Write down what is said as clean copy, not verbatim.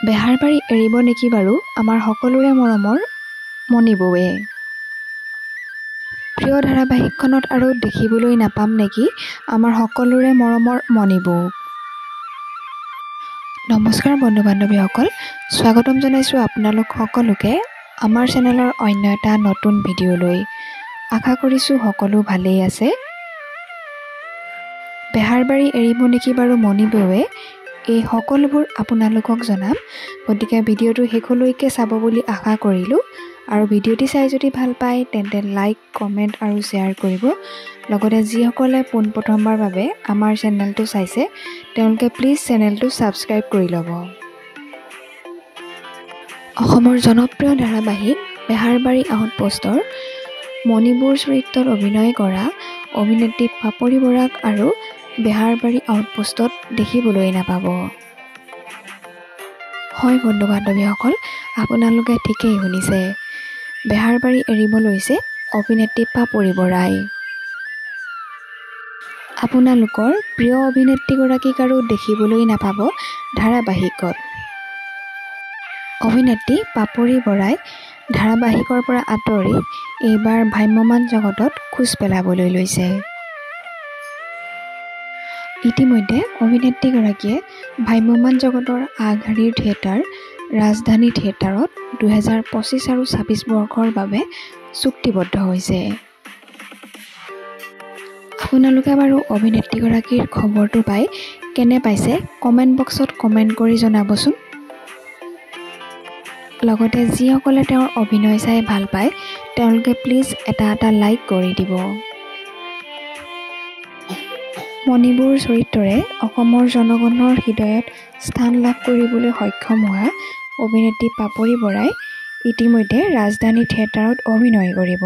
বেহাৰবাৰী এৰিব নেকি বাৰু আমাৰ সকলোৰে মৰমৰ মণি বৌৱে। প্ৰিয় ধাৰাবাহিকখনত আৰু দেখিবলৈ নাপাম নেকি আমাৰ সকলোৰে মৰমৰ মণি বৌক। নমস্কাৰ বন্ধু বান্ধৱীসকল, স্বাগতম জনাইছোঁ আপোনালোক সকলোকে আমাৰ চেনেলৰ অন্য এটা নতুন ভিডিঅ'লৈ। আশা কৰিছোঁ সকলো ভালেই আছে। বেহাৰবাৰী এৰিব নেকি বাৰু মণি বৌৱে, এই সকলোবোৰ আপোনালোকক জনাম। গতিকে ভিডিঅ'টো শেষলৈকে চাব বুলি আশা কৰিলোঁ। আৰু ভিডিঅ'টি চাই যদি ভাল পায় তেন্তে লাইক, কমেণ্ট আৰু শ্বেয়াৰ কৰিব। লগতে যিসকলে পোনপ্ৰথমবাৰ বাবে আমাৰ চেনেলটো চাইছে তেওঁলোকে প্লিজ চেনেলটো ছাবস্ক্ৰাইব কৰি ল'ব। অসমৰ জনপ্ৰিয় ধাৰাবাহিক বেহাৰবাৰী আউটপোষ্টৰ মণি বৌৰ চৰিত্ৰত অভিনয় কৰা অভিনেত্ৰী পাপৰি বৰাক আৰু বেহাৰবাৰী আউটপোষ্টত দেখিবলৈ নাপাব। হয় বন্ধু বান্ধৱীসকল, আপোনালোকে ঠিকেই শুনিছে, বেহাৰবাৰী এৰিব লৈছে অভিনেত্ৰী পাপৰি বৰাই। আপোনালোকৰ প্ৰিয় অভিনেত্ৰীগৰাকীক আৰু দেখিবলৈ নাপাব ধাৰাবাহিকত। অভিনেত্ৰী পাপৰি বৰাই ধাৰাবাহিকৰ পৰা আঁতৰি এইবাৰ ভ্ৰাম্যমাণ জগতত খোজ পেলাবলৈ লৈছে। ইতিমধ্যে অভিনেত্ৰীগৰাকীয়ে ভ্ৰাম্যমাণ জগতৰ আগশাৰীৰ থিয়েটাৰ ৰাজধানী থিয়েটাৰত 2025 আৰু 26 বৰ্ষৰ বাবে চুক্তিবদ্ধ হৈছে। আপোনালোকে বাৰু অভিনেত্ৰীগৰাকীৰ খবৰটো পাই কেনে পাইছে কমেণ্ট বক্সত কমেণ্ট কৰি জনাবচোন। লগতে যিসকলে তেওঁৰ অভিনয় চাই ভাল পায় তেওঁলোকে প্লিজ এটা লাইক কৰি দিব। মণি বৌৰ চৰিত্ৰৰে অসমৰ জনগণৰ হৃদয়ত স্থান লাভ কৰিবলৈ সক্ষম হোৱা অভিনেত্ৰী পাপৰি বৰাই ইতিমধ্যে ৰাজধানী থিয়েটাৰত অভিনয় কৰিব।